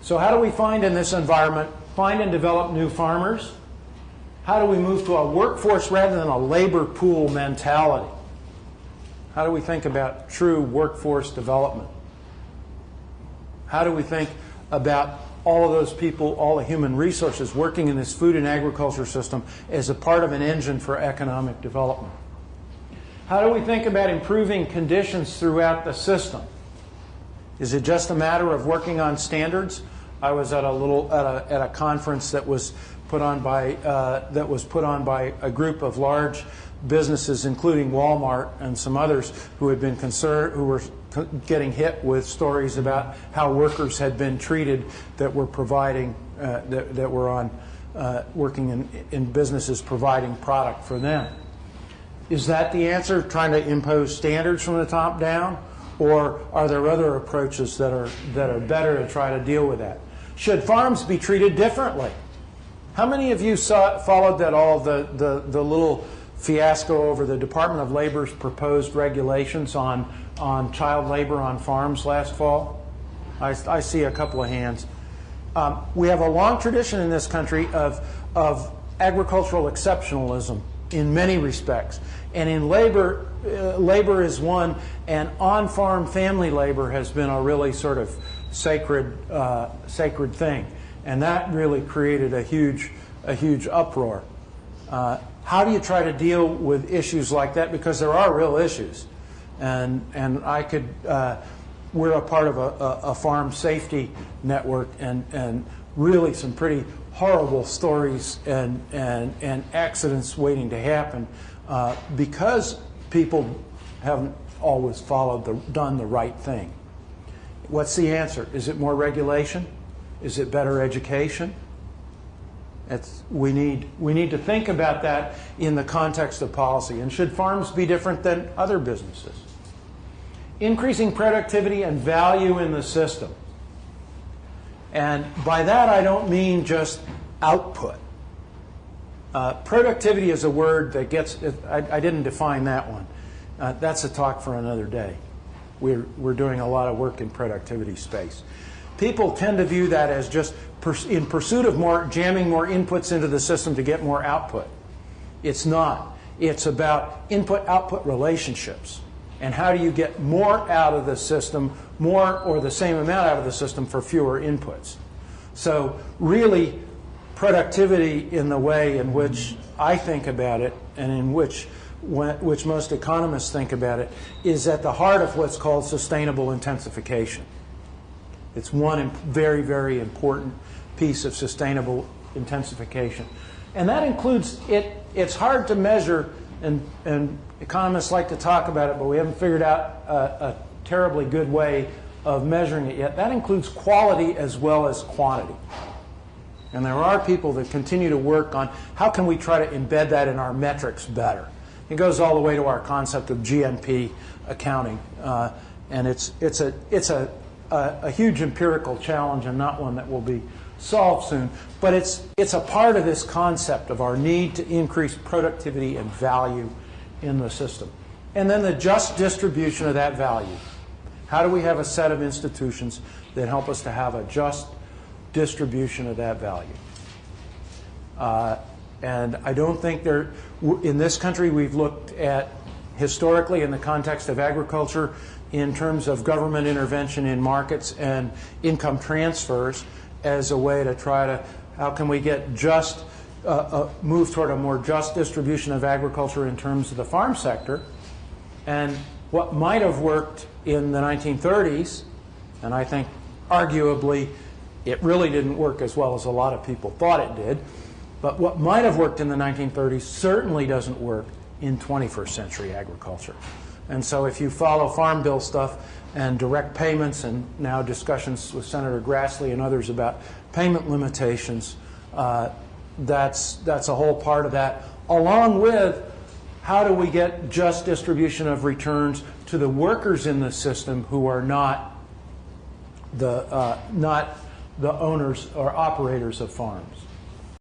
So how do we find in this environment, find and develop new farmers? How do we move to a workforce rather than a labor pool mentality? How do we think about true workforce development? How do we think about all of those people, all the human resources working in this food and agriculture system as a part of an engine for economic development? How do we think about improving conditions throughout the system? Is it just a matter of working on standards? I was at a conference that was put on by a group of large businesses, including Walmart and some others, who had been concerned, who were getting hit with stories about how workers had been treated that were providing that were on working in businesses providing product for them. Is that the answer, trying to impose standards from the top down? Or are there other approaches that are better to try to deal with that? Should farms be treated differently? How many of you followed that all the little fiasco over the Department of Labor's proposed regulations on child labor on farms last fall? I see a couple of hands. We have a long tradition in this country of agricultural exceptionalism in many respects. And in labor, labor is one, and on-farm family labor has been a really sort of sacred thing. And that really created a huge uproar. How do you try to deal with issues like that? Because there are real issues. And we're a part of a farm safety network, and really some pretty horrible stories and accidents waiting to happen because people haven't always done the right thing. What's the answer? Is it more regulation? Is it better education? We need to think about that in the context of policy. And should farms be different than other businesses? Increasing productivity and value in the system. And by that I don't mean just output. Productivity is a word that gets, I didn't define that one. That's a talk for another day. We're doing a lot of work in productivity space. People tend to view that as just in pursuit of jamming more inputs into the system to get more output. It's not. It's about input-output relationships. And how do you get more out of the system, more or the same amount out of the system for fewer inputs? So really, productivity in the way in which I think about it, and in which most economists think about it, is at the heart of what's called sustainable intensification. It's one very, very important piece of sustainable intensification. And that includes, it's hard to measure, and economists like to talk about it, but we haven't figured out a terribly good way of measuring it yet. That includes quality as well as quantity. And there are people that continue to work on how can we try to embed that in our metrics better. It goes all the way to our concept of GNP accounting. And it's a huge empirical challenge, and not one that will be solved soon. But it's a part of this concept of our need to increase productivity and value in the system. And then the just distribution of that value. How do we have a set of institutions that help us to have a just distribution of that value? And I don't think in this country we've looked at, historically in the context of agriculture, in terms of government intervention in markets and income transfers as a way to try to, how can we get move toward a more just distribution of agriculture in terms of the farm sector. And what might have worked in the 1930s, and I think arguably it really didn't work as well as a lot of people thought it did, but what might have worked in the 1930s certainly doesn't work in 21st century agriculture. And so if you follow Farm Bill stuff and direct payments, and now discussions with Senator Grassley and others about payment limitations, that's a whole part of that, along with how do we get just distribution of returns to the workers in the system who are not the owners or operators of farms.